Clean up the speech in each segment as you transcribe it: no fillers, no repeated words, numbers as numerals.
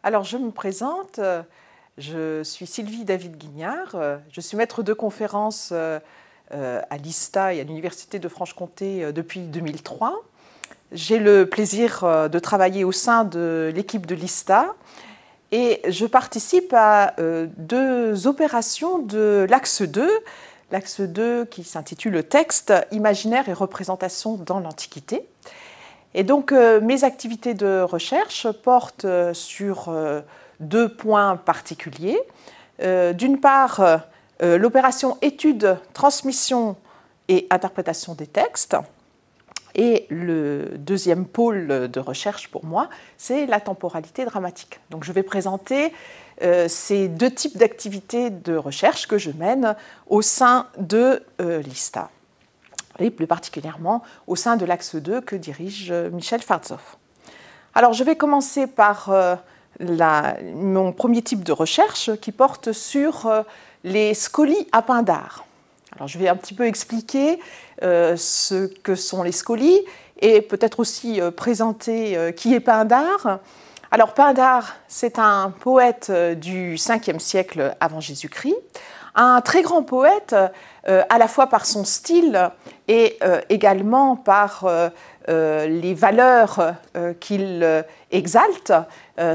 Alors, je me présente, je suis Sylvie David-Guignard, je suis maître de conférence à l'ISTA et à l'Université de Franche-Comté depuis 2003. J'ai le plaisir de travailler au sein de l'équipe de l'ISTA et je participe à deux opérations de l'axe 2, l'axe 2 qui s'intitule Texte, imaginaire et représentation dans l'Antiquité. Et donc, mes activités de recherche portent sur deux points particuliers. D'une part, l'opération étude, transmission et interprétation des textes. Et le deuxième pôle de recherche pour moi, c'est la temporalité dramatique. Donc, je vais présenter ces deux types d'activités de recherche que je mène au sein de l'ISTA. Et plus particulièrement au sein de l'axe 2 que dirige Michel Farzoff. Alors, je vais commencer par mon premier type de recherche qui porte sur les scolies à Pindare. Alors, je vais un petit peu expliquer ce que sont les scolies et peut-être aussi présenter qui est Pindare. Alors, Pindare, c'est un poète du 5e siècle avant Jésus-Christ, un très grand poète, à la fois par son style et également par les valeurs qu'il exalte,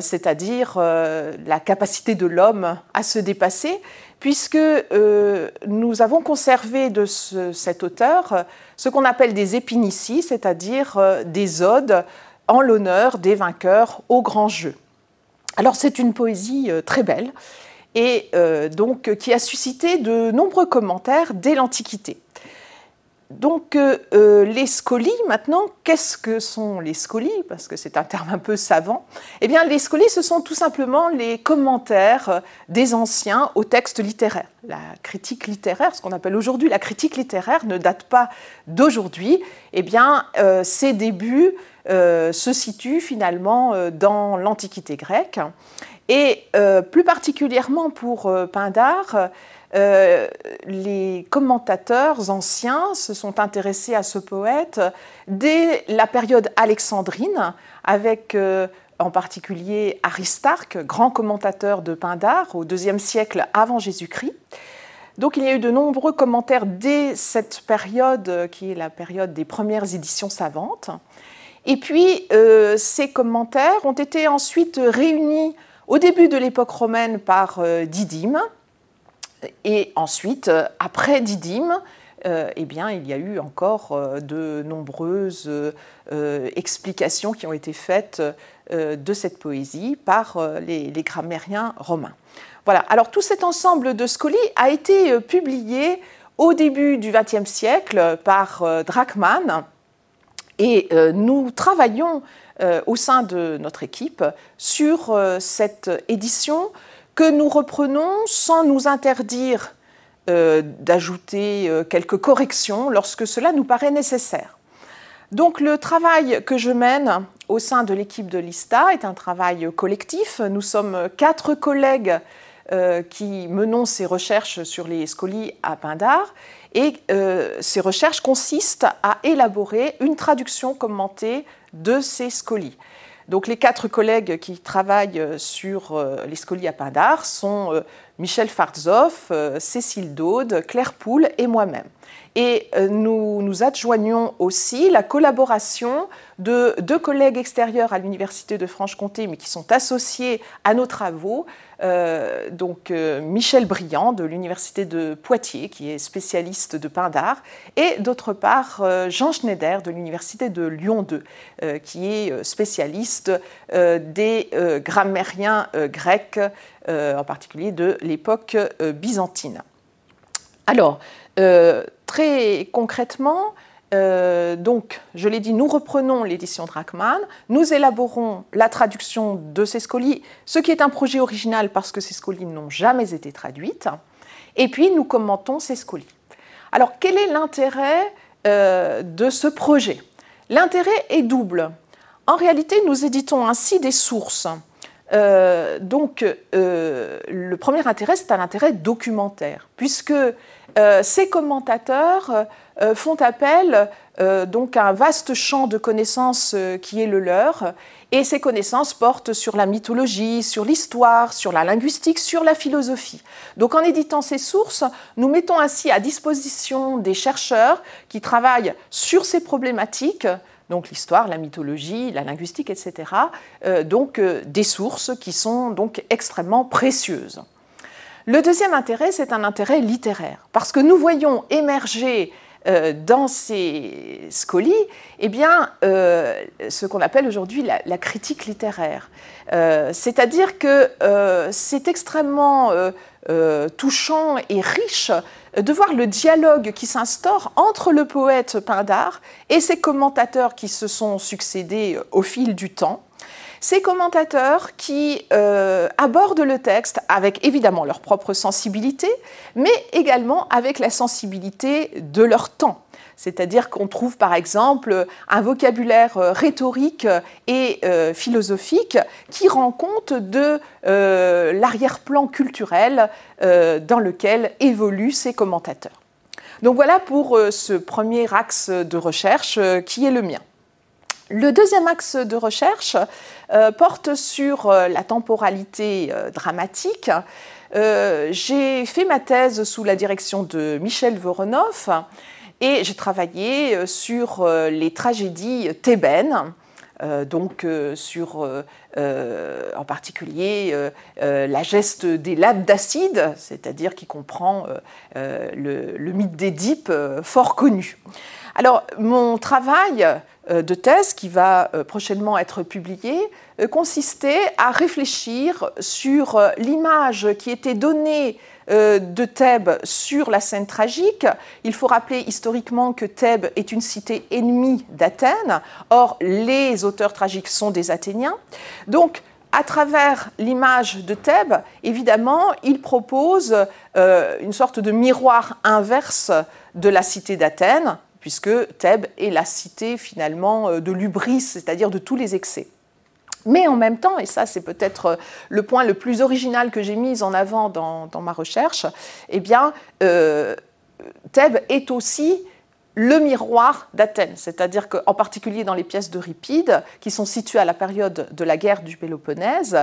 c'est-à-dire la capacité de l'homme à se dépasser, puisque nous avons conservé de cet auteur ce qu'on appelle des épinicies, c'est-à-dire des odes en l'honneur des vainqueurs au grand jeu. Alors c'est une poésie très belle, et donc qui a suscité de nombreux commentaires dès l'Antiquité. Donc les scolies, maintenant, qu'est-ce que sont les scolies? Parce que c'est un terme un peu savant. Eh bien, les scolies, ce sont tout simplement les commentaires des anciens aux textes littéraires. La critique littéraire, ce qu'on appelle aujourd'hui la critique littéraire, ne date pas d'aujourd'hui. Eh bien, ses débuts se situent finalement dans l'Antiquité grecque. Et plus particulièrement pour Pindare, les commentateurs anciens se sont intéressés à ce poète dès la période alexandrine, avec en particulier Aristarque, grand commentateur de Pindare au IIe siècle avant Jésus-Christ. Donc il y a eu de nombreux commentaires dès cette période, qui est la période des premières éditions savantes. Et puis ces commentaires ont été ensuite réunis au début de l'époque romaine par Didyme, et ensuite, après Didyme, eh bien, il y a eu encore de nombreuses explications qui ont été faites de cette poésie par les grammairiens romains. Voilà. Alors, tout cet ensemble de scolies a été publié au début du XXe siècle par Drachmann, et nous travaillons au sein de notre équipe sur cette édition que nous reprenons sans nous interdire d'ajouter quelques corrections lorsque cela nous paraît nécessaire. Donc le travail que je mène au sein de l'équipe de l'ISTA est un travail collectif. Nous sommes 4 collègues qui menons ces recherches sur les scolies à Pindare, et ces recherches consistent à élaborer une traduction commentée de ces scolies. Donc les 4 collègues qui travaillent sur les scolies à Pindare sont Michel Farzoff, Cécile Daude, Claire Poul et moi-même. Et nous nous adjoignons aussi la collaboration de 2 collègues extérieurs à l'Université de Franche-Comté, mais qui sont associés à nos travaux. Donc Michel Briand de l'Université de Poitiers, qui est spécialiste de Pindare, et d'autre part Jean Schneider de l'Université de Lyon 2, qui est spécialiste des grammairiens grecs, en particulier de l'époque byzantine. Alors, très concrètement, donc, je l'ai dit, nous reprenons l'édition Drachmann, nous élaborons la traduction de ces scolies, ce qui est un projet original parce que ces scolies n'ont jamais été traduites, et puis nous commentons ces scolies. Alors, quel est l'intérêt de ce projet? L'intérêt est double. En réalité, nous éditons ainsi des sources. Donc, le premier intérêt, c'est un intérêt documentaire, puisque ces commentateurs font appel donc à un vaste champ de connaissances qui est le leur, et ces connaissances portent sur la mythologie, sur l'histoire, sur la linguistique, sur la philosophie. Donc en éditant ces sources, nous mettons ainsi à disposition des chercheurs qui travaillent sur ces problématiques, donc l'histoire, la mythologie, la linguistique, etc., donc des sources qui sont donc extrêmement précieuses. Le deuxième intérêt, c'est un intérêt littéraire, parce que nous voyons émerger dans ces scolies, eh bien, ce qu'on appelle aujourd'hui la critique littéraire. C'est-à-dire que c'est extrêmement touchant et riche de voir le dialogue qui s'instaure entre le poète Pindare et ses commentateurs qui se sont succédés au fil du temps. Ces commentateurs qui abordent le texte avec évidemment leur propre sensibilité, mais également avec la sensibilité de leur temps. C'est-à-dire qu'on trouve par exemple un vocabulaire rhétorique et philosophique qui rend compte de l'arrière-plan culturel dans lequel évoluent ces commentateurs. Donc voilà pour ce premier axe de recherche qui est le mien. Le deuxième axe de recherche porte sur la temporalité dramatique. J'ai fait ma thèse sous la direction de Michel Voronoff et j'ai travaillé sur les tragédies thébaines, donc sur en particulier la geste des lattes d'Acide, c'est-à-dire qui comprend le mythe d'Édipe fort connu. Alors, mon travail de thèse, qui va prochainement être publié, consistait à réfléchir sur l'image qui était donnée de Thèbes sur la scène tragique. Il faut rappeler historiquement que Thèbes est une cité ennemie d'Athènes. Or, les auteurs tragiques sont des Athéniens. Donc, à travers l'image de Thèbes, évidemment, il propose une sorte de miroir inverse de la cité d'Athènes, puisque Thèbes est la cité finalement de l'hubris, c'est-à-dire de tous les excès. Mais en même temps, et ça c'est peut-être le point le plus original que j'ai mis en avant dans ma recherche, eh bien, Thèbes est aussi le miroir d'Athènes, c'est-à-dire qu'en particulier dans les pièces d'Euripide, qui sont situées à la période de la guerre du Péloponnèse,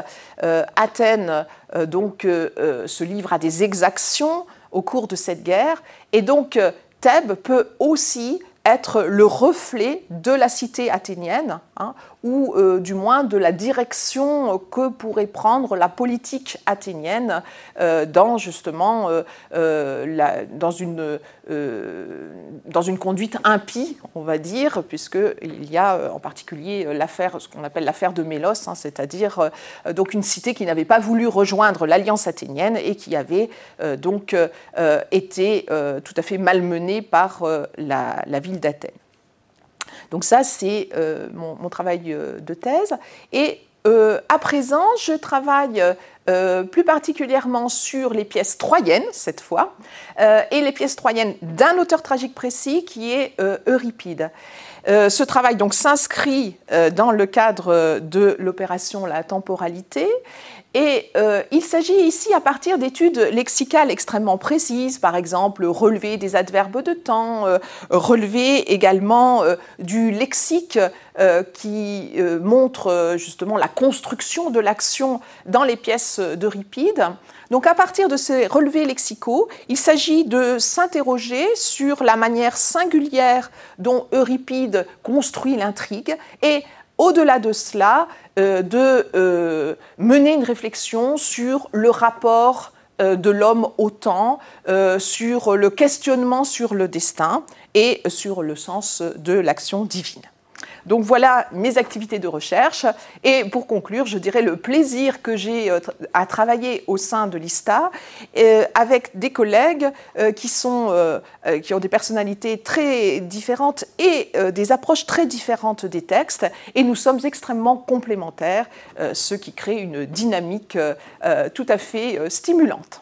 Athènes donc, se livre à des exactions au cours de cette guerre, et donc Thèbes peut aussi être le reflet de la cité athénienne, hein, ou du moins de la direction que pourrait prendre la politique athénienne dans justement dans une conduite impie, on va dire, puisqu'il y a en particulier l'affaire, ce qu'on appelle l'affaire de Mélos, hein, c'est-à-dire donc une cité qui n'avait pas voulu rejoindre l'alliance athénienne et qui avait donc été tout à fait malmenée par la ville d'Athènes. Donc ça, c'est mon travail de thèse. Et à présent, je travaille plus particulièrement sur les pièces troyennes, cette fois, et les pièces troyennes d'un auteur tragique précis qui est Euripide. Ce travail donc s'inscrit dans le cadre de l'opération La Temporalité. Et il s'agit ici à partir d'études lexicales extrêmement précises, par exemple relever des adverbes de temps, relever également du lexique qui montre justement la construction de l'action dans les pièces d'Euripide. Donc à partir de ces relevés lexicaux, il s'agit de s'interroger sur la manière singulière dont Euripide construit l'intrigue et au-delà de cela, de mener une réflexion sur le rapport de l'homme au temps, sur le questionnement sur le destin et sur le sens de l'action divine. Donc voilà mes activités de recherche. Et pour conclure, je dirais le plaisir que j'ai à travailler au sein de l'ISTA avec des collègues qui ont des personnalités très différentes et des approches très différentes des textes. Et nous sommes extrêmement complémentaires, ce qui crée une dynamique tout à fait stimulante.